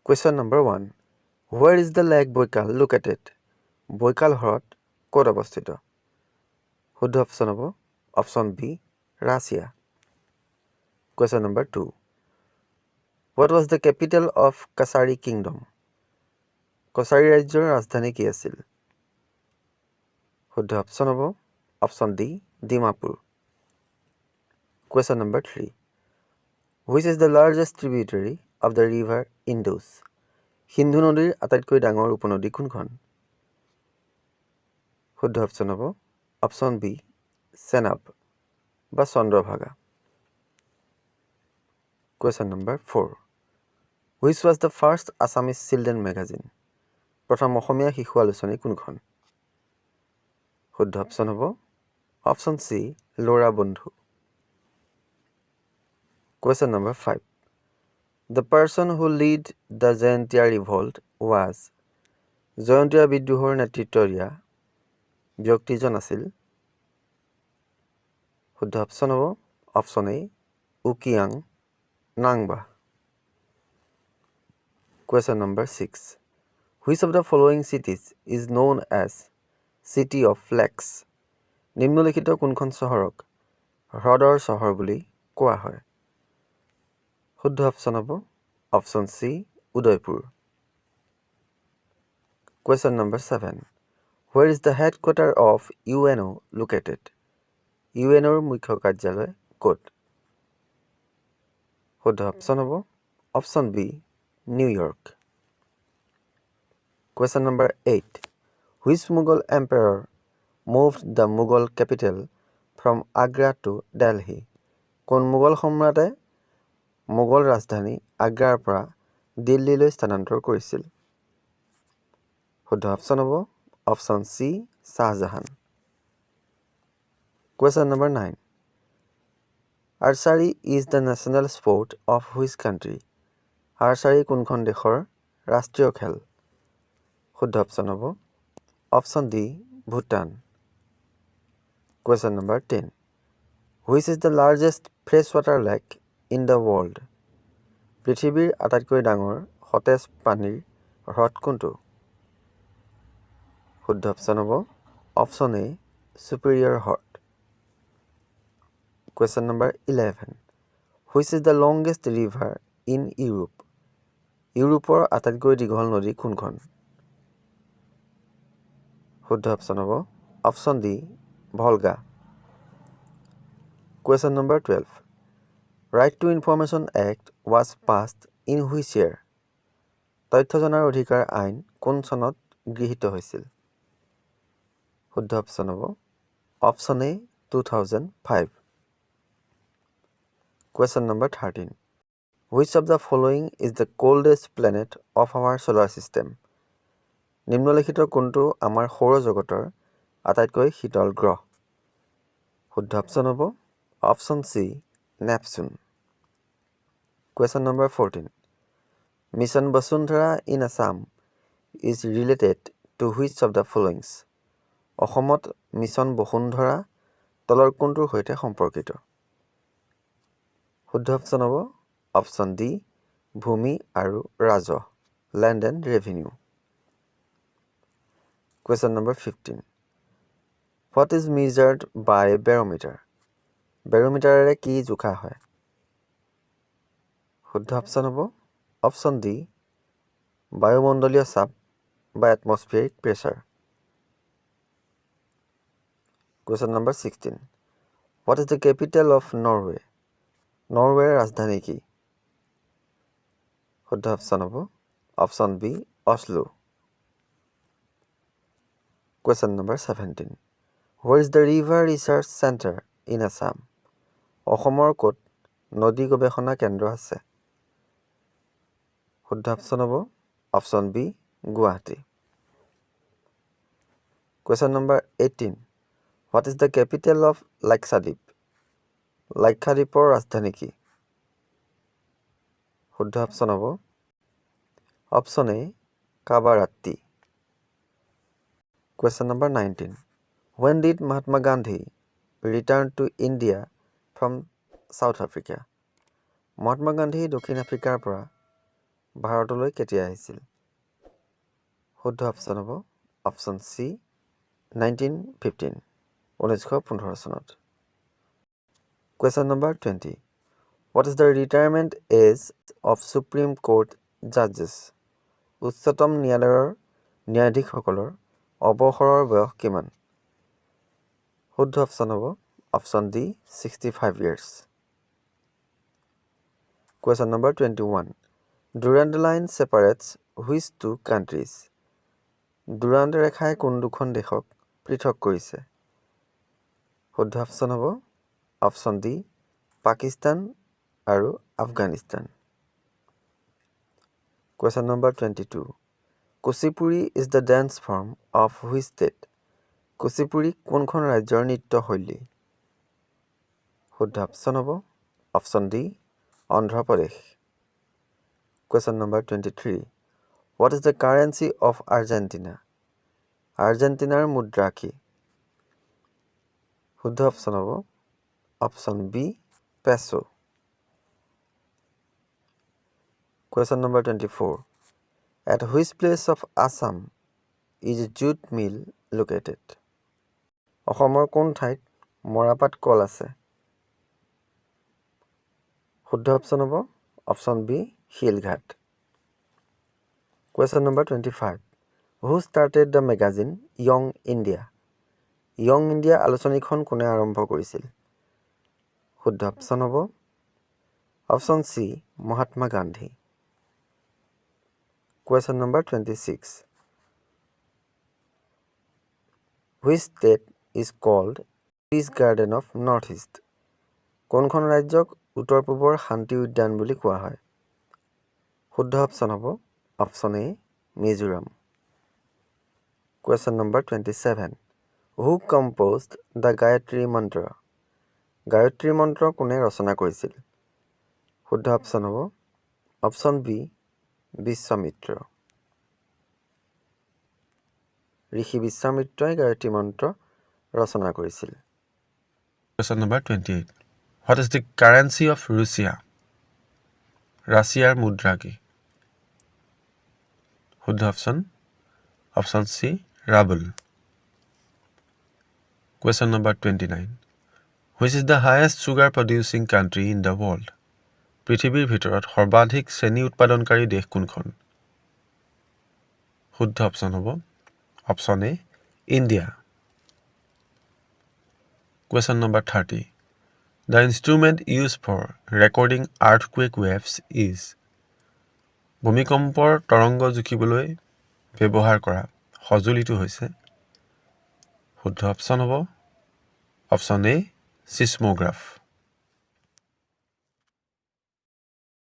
Question number 1. Where is the lake Baikal located? Baikal হ্রদ ক'ত অৱস্থিত? শুদ্ধ অপশ্যন হ'ব অপশ্যন বি ৰাছিয়া। Question number 2. What was the capital of Kasari Kingdom? Kachari ৰাজ্যৰ ৰাজধানী কি আছিল? শুদ্ধ অপশ্যন হ'ব option D Dimapur. Question number 3. Which is the largest tributary of the river Indus? Sindhu নদীৰ আটাইতকৈ ডাঙৰ উপনদী কোনখন? শুদ্ধ অপশ্যন হ'ব অপশ্যন বি চেনাব বা Chandrabhaga. Question number 4. Which was the first Assamese children magazine? প্ৰথম অসমীয়া শিশু আলোচনী কোনখন? শুদ্ধ অপশ্যন হ'ব অপশ্যন চি ল'ৰা বন্ধু। Question number 5. The person who led the Jayantia revolt was Jaintia বিদ্ৰোহৰ নেতৃত্ব দিয়া ব্যক্তিজন আছিল। শুদ্ধ অপশ্যন হ'ব option A উকিয়াং নাংবা। Question number 6. Which of the following cities is known as City of Lakes? নিম্নলিখিত কোনখন চহৰক হ্ৰদৰ চহৰ বুলি কোৱা হয়? শুদ্ধ অপশ্যন হ'ব option C Udaipur. Question number 7. Where is the headquarter of UNO located? UNOৰ মুখ্য কাৰ্যালয় ক'ত? শুদ্ধ অপশ্যন হ'ব option B New York. Question number 8. Which Mughal emperor moved the Mughal capital from Agra to Delhi? কোন মোগল সম্ৰাটে মোগল ৰাজধানী আগ্ৰাৰ পৰা দিল্লীলৈ স্থানান্তৰ কৰিছিল? শুদ্ধ অপশ্যন হ'ব option C Shahjahan. Question number 9. Archery is the national sport of which country? Archery কোনখন দেশৰ ৰাষ্ট্ৰীয় খেল? শুদ্ধ অপশ্যন হ'ব option D Bhutan. Question number 10. Which is the largest freshwater lake in the world? পৃথিৱীৰ আটাইতকৈ ডাঙৰ সতেজ পানীৰ হ্ৰদ কোনটো? শুদ্ধ অপশ্যন হ'ব অপশ্যন এ চুপিৰিয়ৰ হ্ৰদ। Question number 11. Which is the longest river in Europe? ইউৰোপৰ আটাইতকৈ দীঘল নদী কোনখন? শুদ্ধ অপশ্যন হ'ব option D ভলগা। Question number 12. Right to Information Act was passed in which year? তথ্য জনাৰ অধিকাৰ আইন কোন চনত গৃহীত হৈছিল? শুদ্ধ অপশ্যন হ'ব option A 2005। Question number 13. Which of the following is the coldest planet of our solar system? নিম্নলিখিত কোনটো আমাৰ সৌৰজগতৰ আটাইতকৈ শীতল গ্ৰহ? শুদ্ধ অপশ্যন হ'ব option C Neptune. Question number 14. Mission Basundhara in Assam is related to which of the followings? অসমত মিছন বসুন্ধৰা তলৰ কোনটোৰ সৈতে সম্পৰ্কিত? শুদ্ধ অপশ্যন হ'ব অপশ্যন ডি ভূমি আৰু ৰাজহ land and revenue. Question number 15. What is measured by barometer? বেৰোমিটাৰেৰে কি জোখা হয়? শুদ্ধ অপশ্যন হ'ব অপশ্যন ডি বায়ুমণ্ডলীয় চাপ বা এটমস্ফিয়াৰিক pressure. Question number 16. What is the capital of Norway? নৰৱেৰ ৰাজধানী কি? শুদ্ধ অপশ্যন হ'ব option B অছলো। Question number 17. Where is the River Research Center in Assam? অসমৰ ক'ত নদী গৱেষণা কেন্দ্ৰ আছে? শুদ্ধ অপশ্যন হ'ব option B Guwahati. Question number 18. What is the capital of Lakshadweep? লাক্ষাদ্বীপৰ ৰাজধানী কি? শুদ্ধ অপশ্যন হ'ব option A Kavaratti. Question number 19. When did Mahatma Gandhi return to India from South Africa? Mahatma Gandhi দক্ষিণ আফ্ৰিকাৰ পৰা ভাৰতলৈ কেতিয়া আহিছিল? শুদ্ধ অপশ্যন হ'ব অপশ্যন চি 1915 1915 চনত। Question number 20. What is the retirement age of Supreme Court judges? উচ্চতম ন্যায়ালয়ৰ ন্যায়াধীশসকলৰ অৱসৰৰ বয়স কিমান? শুদ্ধ অপশ্যন হ'ব option D 65 years. Question number 21. Durand line separates which two countries? Durand ৰেখাই কোন দুখন দেশক পৃথক কৰিছে? শুদ্ধ অপশ্যন হ'ব অপশ্যন ডি পাকিস্তান আৰু Afghanistan. Question number 22. Kuchipudi is the dance form of which state? Kuchipudi কোনখন ৰাজ্যৰ নৃত্য শৈলী? শুদ্ধ অপশ্যন হ'ব option D Andhra Pradesh. Question number 23. What is the currency of Argentina? আৰ্জেণ্টিনাৰ মুদ্ৰা কি? শুদ্ধ অপশ্যন হ'ব option B পেছো। Question number 24. At which place of Assam is jute mill located? অসমৰ কোন ঠাইত মৰাপাট কল আছে? শুদ্ধ অপশ্যন হ'ব option B Silghat. Question number 25. Who started the magazine Young India? Young India আলোচনীখন কোনে আৰম্ভ কৰিছিল? শুদ্ধ অপশ্যন হ'ব option C Mahatma Gandhi. Question number 26. Which state is called Peace Garden of Northeast? কোনখন ৰাজ্যক উত্তৰ পূবৰ শান্তি উদ্যান বুলি কোৱা হয়? শুদ্ধ অপশ্যন হ'ব option A Mizoram. Question number 27. Who composed the Gayatri Mantra? Gayatri মন্ত্ৰ কোনে ৰচনা কৰিছিল? শুদ্ধ অপশ্যন হ'ব অপশ্যন বি বিশ্বামিত্ৰ। ঋষি বিশ্বামিত্ৰই গায়ত্ৰী মন্ত্ৰ ৰচনা কৰিছিল। Question number 28. What is the currency of Russia? ৰাছিয়াৰ মুদ্ৰা কি? শুদ্ধ option option C ruble. Question number 29. Which is the highest sugar producing country in the world? পৃথিৱীৰ ভিতৰত সৰ্বাধিক চেনি উৎপাদনকাৰী দেশ কোনখন? শুদ্ধ অপশ্যন হ'ব option A India. Question number 30. The instrument used for recording earthquake waves is? ভূমিকম্পৰ তৰংগ জুখিবলৈ ব্যৱহাৰ কৰা সঁজুলিটো হৈছে? শুদ্ধ অপশ্যন হ'ব অপশ্যন এ চিছমোগ্ৰাফ।